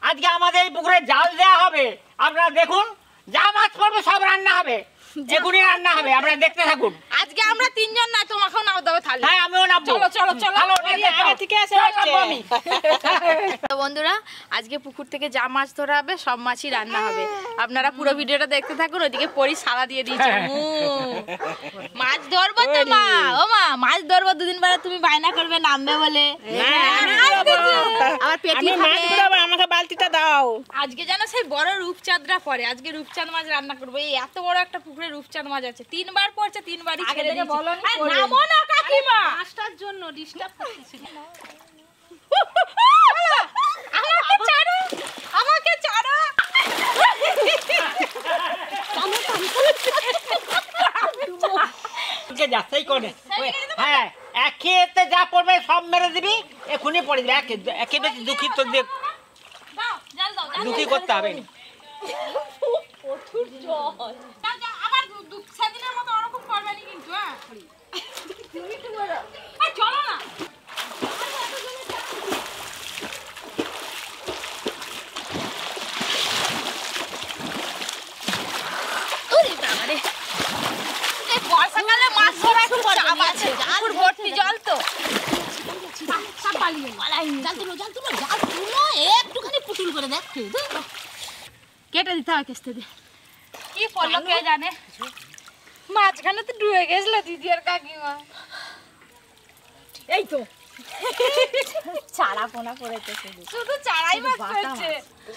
আজকে আমাদের এই পুকুরে জাল দেওয়া হবে। আপনারা দেখুন, যা মাছ পড়বে সব রান্না হবে, এগুলি রান্না হবে, আপনারা দেখতে থাকুন। আজকে আমরা তিনজন না, তোমাকেও নাও দাও তাহলে। হ্যাঁ, আমিও নামবো। চলো চলো চলো, আগে থেকে এসে আমি। তো বন্ধুরা, আজকে পুকুর থেকে যা মাছ ধরা হবে সব মাছই রান্না হবে। আপনারা পুরো ভিডিওটা দেখতে থাকুন। ওদিকে পরি সালা দিয়ে দিয়েছে। মাছ ধরবো তো মা, ও মা মাছ ধরবো, দুদিন পরে তুমি বায়না করবে নামবে বলে। আবার পেটি খাবে, আমাকে বালতিটা দাও। আজকে যেন সেই বড় রূপচাঁদরা পড়ে, আজকে রূপচাঁদ মাছ রান্না করবো। এই এত বড় একটা পুকুরে রূপচাঁদ মাছ আছে, 3 বার পড়ছে, 3 বারই ছেড়ে দিয়েছি। নামো না কাকিমা, মাছটার জন্য ডিস্টার্ব করতেছি। আমাকে ছাড়ো। যাচাই করে, হ্যাঁ, একেতে যা পড়বে সব মেরে দিবি, এখনই পড়ে যাবে। একে বেশি দুঃখী তো দুঃখী করতে হবে। আবার সেদিনের মতো ওরকম করবে না কিন্তু। চলো না, বর্ষাকালে মাছ ধরা একটু চাপ আছে, পুকুর ভর্তি জল তো। একটুখানি পুতুল করে দেখ, কেটে দিতে হবে, কেসতে দিয়ে কি পড়লো কে জানে। মাঝখানে তো ডুবে গেছিল দিদি আর কাকিমা। এই তো চারা পোনা পড়েছে, শুধু চারাই মাছ পড়ছে,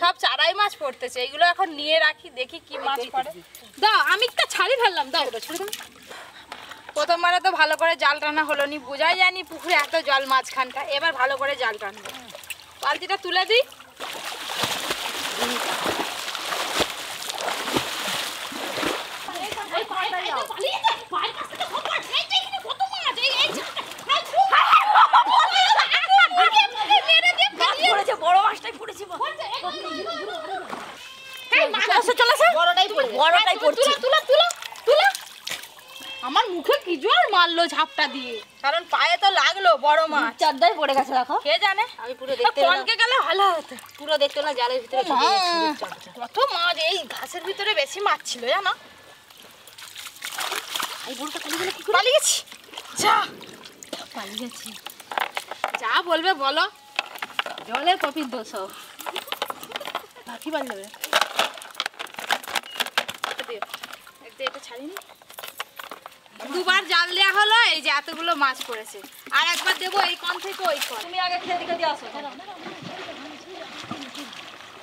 সব চারাই মাছ পড়তেছে। এগুলো এখন নিয়ে রাখি, দেখি কি মাছ পড়ে। দাও, আমি একটা ছাড়ি ফেললাম, দাও ছেড়ে দাও। প্রথমবারে তো ভালো করে জাল টানা হলো নি, বোঝাই যায়নি পুকুরে এত জল মাঝখানটা। এবার ভালো করে জাল টানবো। বালতিটা তুলে দিই। আমার মুখে কি জোর মারলো ঝাপটা দিয়ে, কারণ পায়ে তো লাগলো বড় মাছ। চারদাই পড়ে গেছে, দেখো। কে জানে, আমি পুরো দেখতে কলকে গেলে ভালো হতো। পুরো দেখতে না, জালের ভিতরে কত মাছ, এই ঘাসের ভিতরে বেশি মাছ ছিল জানো। এই বড়টা পালিয়ে গেল কি করে? পালিয়ে গেছি, যা পালিয়ে গেছি। যা বলবে বলো। জলের পপির দোষ কি পালিয়ে যাবে। এটা ছাড়িনি, 2 বার জাল দেওয়া হলো, এই যে এতগুলো মাছ পড়েছে। আর একবার দেবো এই কোণ থেকে ওই কোণ। তুমি আগে খেয়ে দিকে দিয়ে আসো।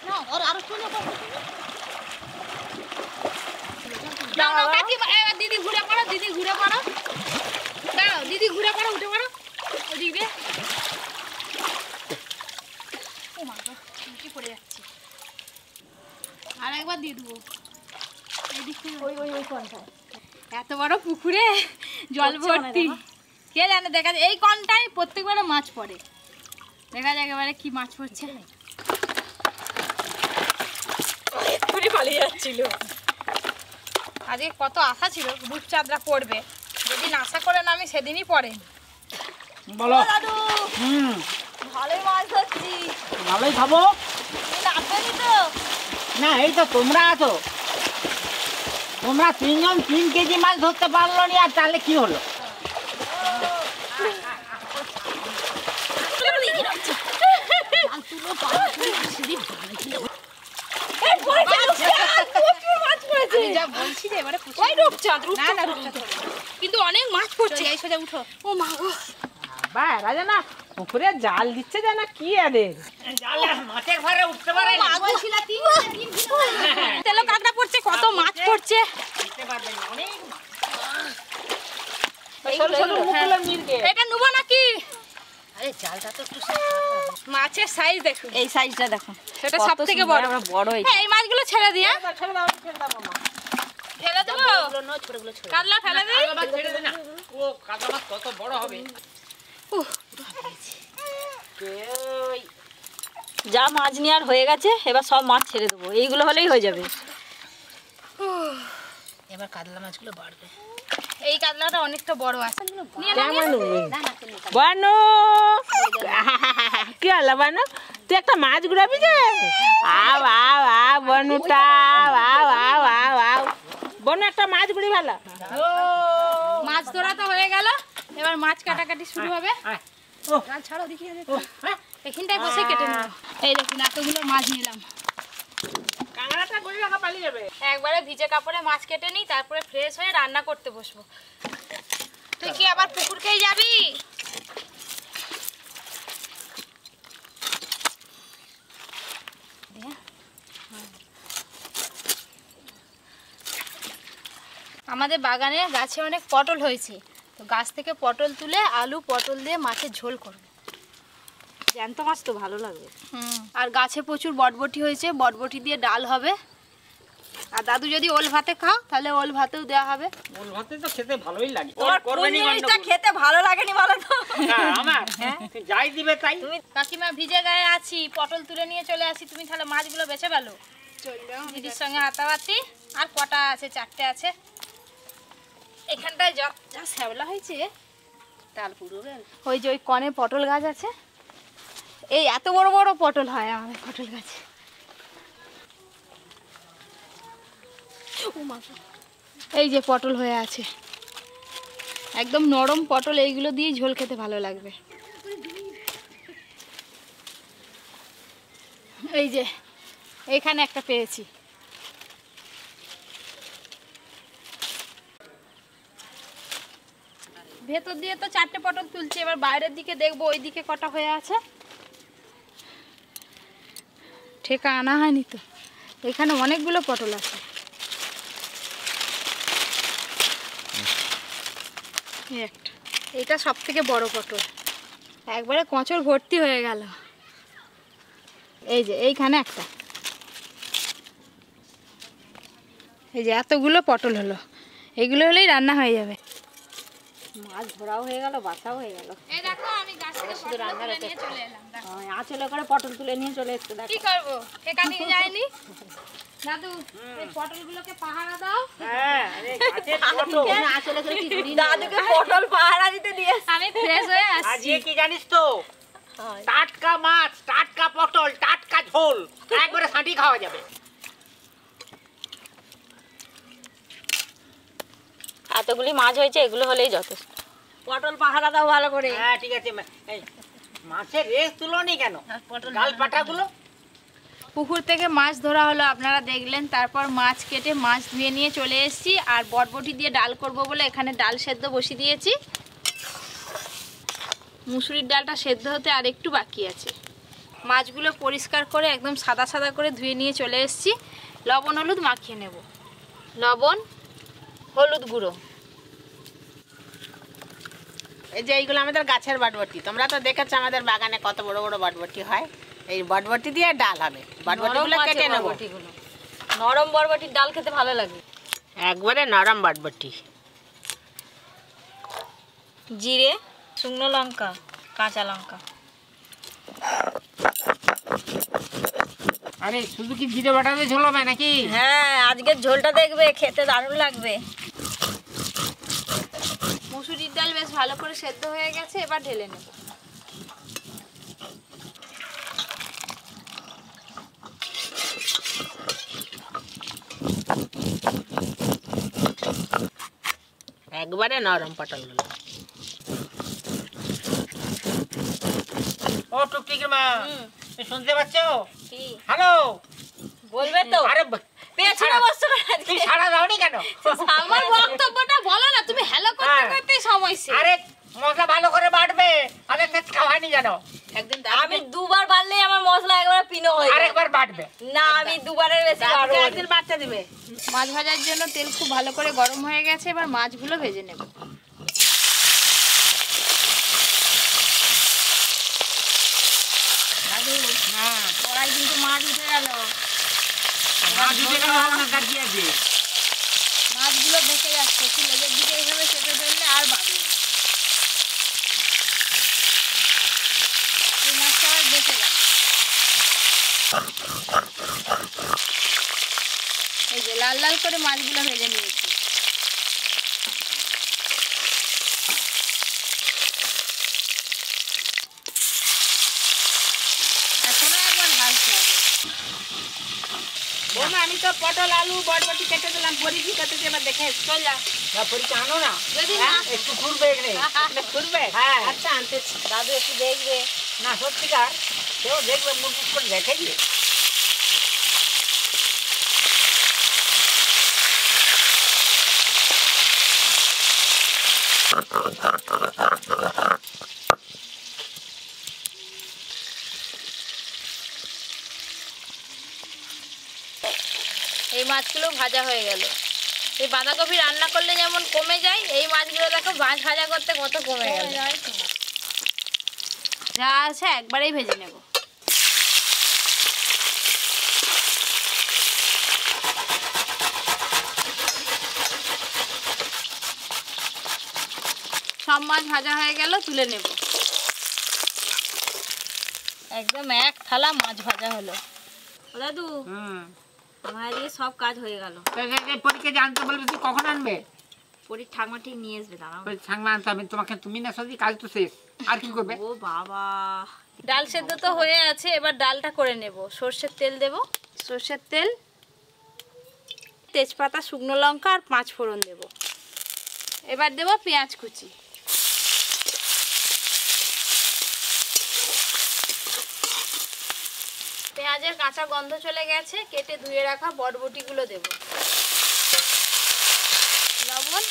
না, ওর আরো শুনে দাও না কাকিমা, দিদি ঘুরে পড়ো, দিদি ঘুরে পড়ো, দাও দিদি ঘুরে পড়ো, উঠে পড়ো ওদিক দিয়ে। ও মা গো, কি পড়ে যাচ্ছে। আর একবার দিয়ে দেবো এদিক থেকে। ওই কোনটা এত বড় পুকুরে জল ভর্তি, কে জানে। দেখা যায় এই কোণটায় প্রত্যেকবারে মাছ পড়ে। দেখা যায় একেবারে কি মাছ পড়ছে। এক্ষুনি পালিয়ে যাচ্ছিল। আজকে কত আশা ছিল রূপচাঁদরা পড়বে, যেদিন আশা করে না আমি সেদিনই পড়েনি। বলো। ভালোই মাছ ধরছি। ভালোই খাবো নামবেনি তো? না, এই তো তোমরা আছো, তোমরা 3 জন 3 কেজি মাছ ধরতে পারলো নি, আর তাহলে কি হলো? কিন্তু অনেক মাছ পড়ছে। উঠো, ও মা গো, এরা জানা পুকুরে জাল দিচ্ছে, জানা কি এদের মাছের ঘরে উঠতে পারে তেলো কাঁকড়া পড়ছে, কত মাছ পড়ছে। এটা নেবো নাকি? আরে জালটা তো একটু মাছের সাইজ দেখুন, এই সাইজটা দেখো, সেটা সব থেকে বড়। বড় এই মাছগুলো ছেড়ে দিয়ে ছেড়ে দাও, ফেলে দেবো। কাতলা ফেলে দিই। ও কাঁচা মাছ কত বড় হবে। যা মাছ নেওয়ার হয়ে গেছে, এবার সব মাছ ছেড়ে দেবো। এইগুলো হলেই হয়ে যাবে। এবার কাতলা মাছগুলো বাড়বে। এই কাতলাটা অনেকটা বড় আছে। বানু কি হলো বানু? তুই একটা মাছ ঘুরাবি যে আও আও আও বনুটা আও আও আও আও বনু একটা মাছ ঘুরি ভালো। মাছ ধরা তো হয়ে গেল, এবার মাছ কাটাকাটি শুরু হবে। ছাড়ো দেখি এখানটায় বসে কেটে নেবো। এই দেখুন এতগুলো মাছ নিলাম। কাঁকড়াটা ঘুরি রাখা পালিয়ে যাবে। একবারে ভিজে কাপড়ে মাছ কেটে নিই, তারপরে ফ্রেশ হয়ে রান্না করতে বসবো। তুই কি আবার পুকুরকেই যাবি? আমাদের বাগানে গাছে অনেক পটল হয়েছে, তো গাছ থেকে পটল তুলে আলু পটল দিয়ে মাছের ঝোল করব। জ্যান্ত মাছ তো ভালো লাগবে। আর গাছে প্রচুর বটবটি হয়েছে, বটবটি দিয়ে ডাল হবে। আর দাদু যদি ওল ভাতে খাও তাহলে ওল ভাতেও দেওয়া হবে। ওল ভাতে তো খেতে ভালোই লাগে। তোমার কোন জিনিসটা খেতে ভালো লাগেনি বলো তো? আমার তুই যাই দিবে তাই। তুমি কাকিমা ভিজে গায়ে আছি, পটল তুলে নিয়ে চলে আসি, তুমি তাহলে মাছগুলো বেছে ফেলো। দিদির সঙ্গে হাতাবাতি। আর কটা আছে? 4টে আছে। এখানটায় যা শ্যাওলা হয়েছে তাল পুরো গেল। ওই যে ওই কনে পটল গাছ আছে, এই এত বড় বড় পটল হয় আমাদের পটল গাছে। এই যে পটল হয়ে আছে, একদম নরম পটল, এইগুলো দিয়ে ঝোল খেতে ভালো লাগবে। এই যে এইখানে একটা পেয়েছি। ভেতর দিয়ে তো 4টে পটল তুলছি, এবার বাইরের দিকে দেখবো ওই দিকে কটা হয়ে আছে। ঠেকা আনা হয়নি তো, এখানে অনেকগুলো পটল আছে। একটা, এটা সব থেকে বড় পটল, একবারে কচর ভর্তি হয়ে গেল। এই যে এইখানে একটা, এই যে এতগুলো পটল হলো, এগুলো হলেই রান্না হয়ে যাবে। মাছ ধরাও হয়ে গেল, বাছাও হয়ে গেল। এই দেখো আমি গাছ থেকে পটল তুলে নিয়ে চলে এলাম। দেখো আঁচলে করে পটল তুলে নিয়ে চলে এসছে। কি করব, ঠেকা নিয়ে যায়নি। দাদু এই পটলগুলোকে পাহারা দাও। হ্যাঁ আরে গাছের পটল আঁচলে করে কি করি? দাদুকে পটল পাহারা দিতে দিয়েছে। আমি ফ্রেশ হয়ে আসছি। আজকে কি জানিস তো, টাটকা মাছ, টাটকা পটল, টাটকা ঝোল, একবারে সাঁটি খাওয়া যাবে। এতগুলি মাছ হয়েছে, এগুলো হলেই যথেষ্ট। পটল পাহারা দাও ভালো করে। হ্যাঁ ঠিক আছে। এই মাছের রেস তুলোনি কেন? গাল পাটাগুলো পুকুর থেকে মাছ ধরা হলো, আপনারা দেখলেন। তারপর মাছ কেটে মাছ ধুয়ে নিয়ে চলে এসেছি। আর বটবটি দিয়ে ডাল করব বলে এখানে ডাল সেদ্ধ বসিয়ে দিয়েছি। মুসুরির ডালটা সেদ্ধ হতে আর একটু বাকি আছে। মাছগুলো পরিষ্কার করে একদম সাদা সাদা করে ধুয়ে নিয়ে চলে এসেছি। লবণ হলুদ মাখিয়ে নেব। লবণ, হলুদ গুঁড়ো। এই যে এইগুলো আমাদের গাছের বটবটি, তোমরা তো দেখেছো আমাদের বাগানে কত বড় বড় বটবটি হয়। এই বটবটি দিয়ে ডাল হবে। বটবটিগুলো কেটে নেব। নরম বরবটির ডাল খেতে ভালো লাগে। একবারে নরম বটবটি। জিরে, শুকনো লঙ্কা, কাঁচা লঙ্কা। আরে শুধু কি জিরে বাটাতে ঝোল হবে নাকি? হ্যাঁ, আজকের ঝোলটা দেখবে, খেতে দারুণ লাগবে। মুসুরির ডাল বেশ ভালো করে সেদ্ধ হয়ে গেছে, এবার ঢেলে নেব। একবারে নরম পটলগুলো। ও টুকটিকি মা, তুমি শুনতে পাচ্ছো? কি হ্যালো, বলবে তো? আরে পেছনে বসছো না আজকে? তুমি সারা দাওনি কেন? আমার বক্তব্যটা বলো না, তুমি হ্যালো করতে করতে সময় শেষ। আরে মশলা ভালো করে বাটবে, আরে তেজ খাওয়ানি জানো। একদিন আমি দুবার বাড়লেই আমার মশলা একবার পিনো হয়ে যায়। আরেকবার বাটবে না, আমি দুবারের বেশি বাড়বো। একদিন বাচ্চা দিবে। মাছ ভাজার জন্য তেল খুব ভালো করে গরম হয়ে গেছে, এবার মাছগুলো ভেজে নেব। হ্যাঁ কড়াই কিন্তু মাছ উঠে গেল। মাছ উঠে গেল হবে না, কাটিয়ে দিয়ে মাছগুলো বেঁকে যাচ্ছে, একটু লেজের দিকে এইভাবে চেপে ধরলে আর বাড়বে না। এই মাছটা আর বেঁকে গেল। এই যে লাল লাল করে মাছগুলো ভেজে নিয়েছি। এখনো বৌমা আমি তো পটল আলু বরবটি কেটে দিলাম, বড়ি কি কেটে এবার দেখে চল যা। পরীক্ষা আনো না, যদি হ্যাঁ, না একটু ঘুরবে এখানে। ঘুরবে? হ্যাঁ। আচ্ছা আনতেছি। দাদু একটু দেখবে। না সত্যিকার, কেউ দেখবে মুখ করে দেখে গিয়ে। এই মাছগুলো ভাজা হয়ে গেল। এই বাঁধাকপি রান্না করলে যেমন কমে যায়, এই মাছগুলো দেখো মাছ ভাজা করতে কত কমে গেল। যা আছে একবারেই ভেজে নেব। সব মাছ ভাজা হয়ে গেল, তুলে নেব। একদম এক থালা মাছ ভাজা হলো। ও দাদু, হুম, আমার এদিকে সব কাজ হয়ে গেল। পরীক্ষা জানতে বলবে, তুই কখন আনবে? পরীর ঠাকমা ঠিক নিয়ে আসবে, দাঁড়াও। সাংমা আনতে হবে তোমাকে, তুমি না সত্যি কাজ তো শেষ, আর কি করবে? ও বাবা, ডাল সেদ্ধ তো হয়ে আছে, এবার ডালটা করে নেব। সর্ষের তেল দেব, সর্ষের তেল, তেজপাতা, শুকনো লঙ্কা আর 5 ফোড়ন দেব। এবার দেব পেঁয়াজ কুচি। পেঁয়াজের কাঁচা গন্ধ চলে গেছে, কেটে ধুয়ে রাখা বরবটিগুলো দেব। লবণ,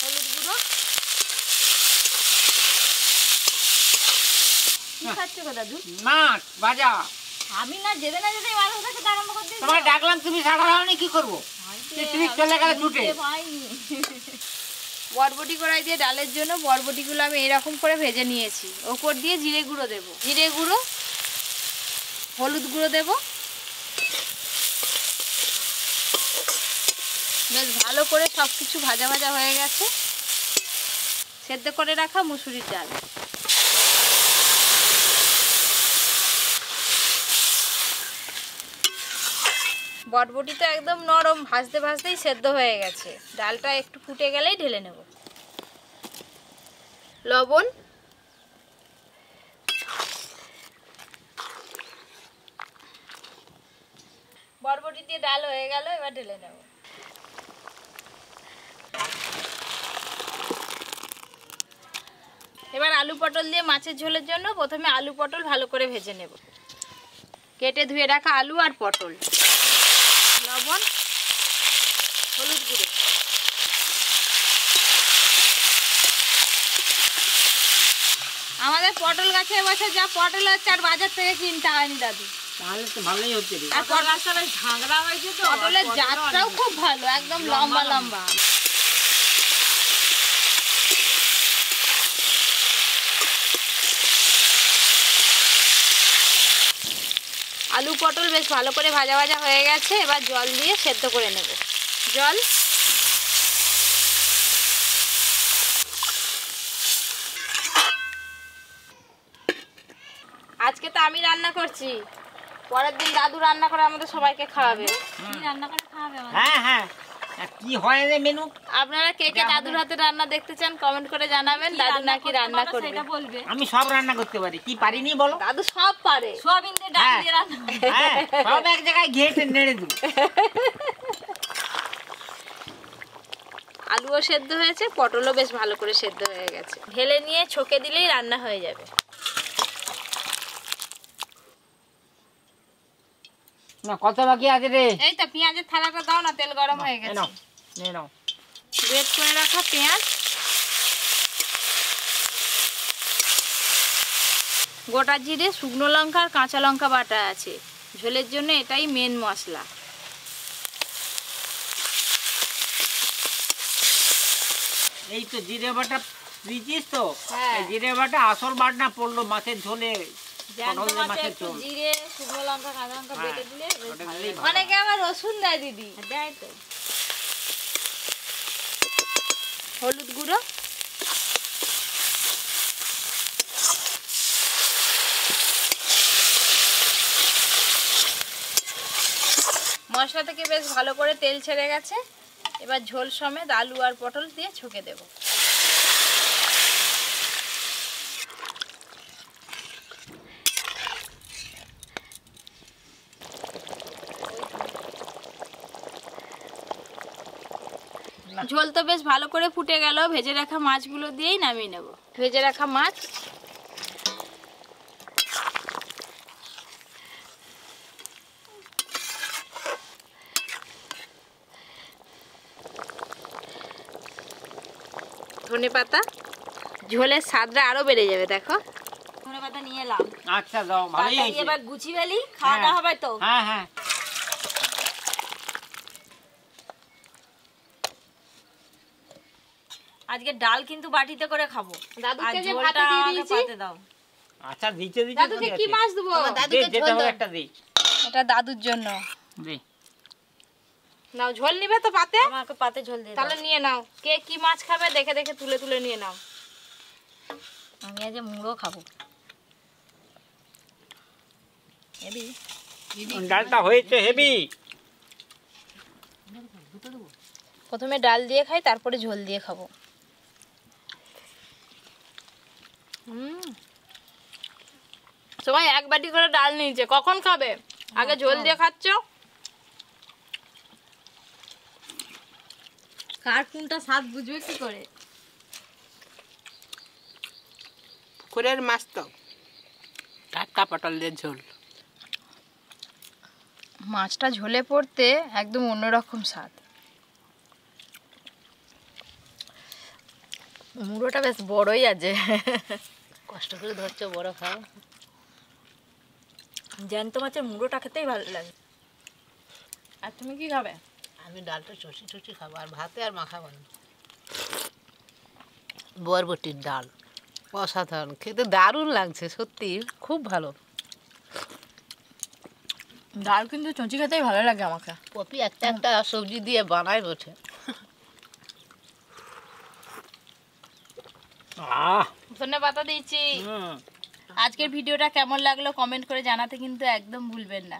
হলুদ গুঁড়ো। কি খাচ্ছ গো দাদু? মাছ ভাজা। আমি না যেতে না যেতে মাছ ভাজা খেতে আরম্ভ করে দিয়েছি। তোমার ডাকলাম, তুমি সাড়া দাওনি, কি করবো? তুমি চলে গেলে ছুটে। পাইনি। বরবটি কড়াই দিয়ে ডালের জন্য বরবটিগুলো আমি এরকম করে ভেজে নিয়েছি। ওপর দিয়ে জিরে গুঁড়ো দেব, জিরে গুঁড়ো, হলুদ গুঁড়ো দেব। বেশ ভালো করে সব কিছু ভাজা ভাজা হয়ে গেছে। সেদ্ধ করে রাখা মুসুরির ডাল, বরবটি তো একদম নরম, ভাজতে ভাজতেই সেদ্ধ হয়ে গেছে। ডালটা একটু ফুটে গেলেই ঢেলে নেব। লবণ, বরবটি দিয়ে ডাল হয়ে গেল, এবার ঢেলে নেব। এবার আলু পটল দিয়ে মাছের ঝোলের জন্য প্রথমে আলু পটল ভালো করে ভেজে নেব। কেটে ধুয়ে রাখা আলু আর পটল, লবণ, হলুদ গুঁড়ো, আমাদের পটল গাছে এবছর যা পটল হচ্ছে আর বাজার থেকে কিনতে হয়নি দাদু। তাহলে তো ভালোই হচ্ছে রে। আর পটল ঝাঁকড়া হয়েছে তো, পটলের জাতটাও খুব ভালো, একদম লম্বা লম্বা। আলু পটল বেশ ভালো করে ভাজা ভাজা হয়ে গেছে, এবার জল দিয়ে সেদ্ধ করে নেব। জল, আজকে তো আমি রান্না করছি, পরের দিন দাদু রান্না করে আমাদের সবাইকে খাওয়াবে। কি রান্না করে খাওয়াবে আমাদের? হ্যাঁ হ্যাঁ, কি হয় রে মেনু? আপনারা কে কে দাদুর হাতে রান্না দেখতে চান কমেন্ট করে জানাবেন। দাদু নাকি রান্না করবে সেটা বলবে। আমি সব রান্না করতে পারি, কি পারিনি বলো? দাদু সব পারে। সোয়াবিন দিয়ে ডাল দিয়ে রান্না করবে। হ্যাঁ, সব এক জায়গায় ঘেটে নেড়ে দেবো। আলুও সেদ্ধ হয়েছে, পটলও বেশ ভালো করে সেদ্ধ হয়ে গেছে। ঢেলে নিয়ে ছকে দিলেই রান্না হয়ে যাবে। না কত বাকি আছে রে? এই তো পেঁয়াজের থালাটা দাও না, তেল গরম হয়ে গেছে। নাও, নিয়ে নাও। গ্রেট করে রাখা পেঁয়াজ, গোটা জিরে, শুকনো লঙ্কা আর কাঁচা লঙ্কা বাটা আছে। ঝোলের জন্য এটাই মেন মশলা। এই তো জিরে বাটা দিয়েছিস তো? হ্যাঁ। এই জিরে বাটা আসল বাটনা পড়লো মাছের ঝোলে। জ্যান্ত পটল দিয়ে মাছে মাছের একটু ঝোল। জিরে, শুকনো লঙ্কা, কাঁচা লঙ্কা হ্যাঁ, বেটে দিলে বেশ ওটা ভালো দিলেই লাগে। ভালো। অনেকে আবার রসুন দেয় দিদি। দেয় তো। হলুদ গুঁড়ো, মশলা থেকে বেশ ভালো করে তেল ছেড়ে গেছে। এবার ঝোল সমেত আলু আর পটল দিয়ে ছুঁকে দেব। ঝোল তো বেশ ভালো করে ফুটে গেল, ভেজে রাখা মাছগুলো দিয়েই নামিয়ে নেব। ভেজে রাখা মাছ, ধনেপাতা, ঝোলের স্বাদটা আরো বেড়ে যাবে। দেখো ধনেপাতা নিয়ে এলাম। আচ্ছা দাও, ভালোই তাড়াতাড়ি হয়েছে। এবার গুছি ফেলি, খাওয়া দাওয়া হবে তো। হ্যাঁ হ্যাঁ। আজকে ডাল কিন্তু বাটিতে করে খাবো। দাদুকে আর যে ঝোলটা ভাতে দিয়ে আমাকে দিয়েছি। পাতে দাও। আচ্ছা দিতে দিতে দাদুকে কি মাছ দেবো? যেতে হবে একটা দি। এটা দাদুর জন্য। দি। নাও, ঝোল নিবে তো পাতে? আমাকে পাতে ঝোল দিয়ে দাও। তাহলে নিয়ে নাও। কে কি মাছ খাবে দেখে দেখে তুলে তুলে নিয়ে নাও। আমি আজ মুড়ো খাবো। হেবি ডালটা হয়েছে হেভি। প্রথমে ডাল দিয়ে খাই, তারপরে ঝোল দিয়ে খাবো। সবাই এক বাটি করে ডাল নিয়েছে, কখন খাবে? আগে ঝোল দিয়ে খাচ্ছ? কার কোনটা স্বাদ বুঝবে কি করে? পুকুরের মাছ তো, টাটকা পটল দিয়ে ঝোল। মাছটা ঝোলে পড়তে একদম অন্যরকম স্বাদ। মুড়োটা বেশ বড়ই আছে। কষ্ট করে ধরছো, বড় খাও। জ্যান্ত মাছের মুড়োটা খেতেই ভালো লাগে। আর তুমি কি খাবে? আমি ডালটা চষি চষি খাবো, আর ভাতে আর মাখাবো না। বরবটির ডাল অসাধারণ, খেতে দারুণ লাগছে, সত্যি খুব ভালো। ডাল কিন্তু চঁচি খেতেই ভালো লাগে আমাকে। পপি একটা একটা সবজি দিয়ে বানায় বসে। ধন্যবাদ দিয়েছি। আজকের ভিডিওটা কেমন লাগলো কমেন্ট করে জানাতে কিন্তু একদম ভুলবেন না।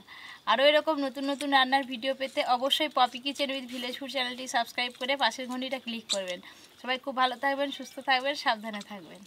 আরও এরকম নতুন নতুন রান্নার ভিডিও পেতে অবশ্যই Poppy kitchen with village food চ্যানেলটি সাবস্ক্রাইব করে পাশের ঘন্টিটা ক্লিক করবেন। সবাই খুব ভালো থাকবেন, সুস্থ থাকবেন, সাবধানে থাকবেন।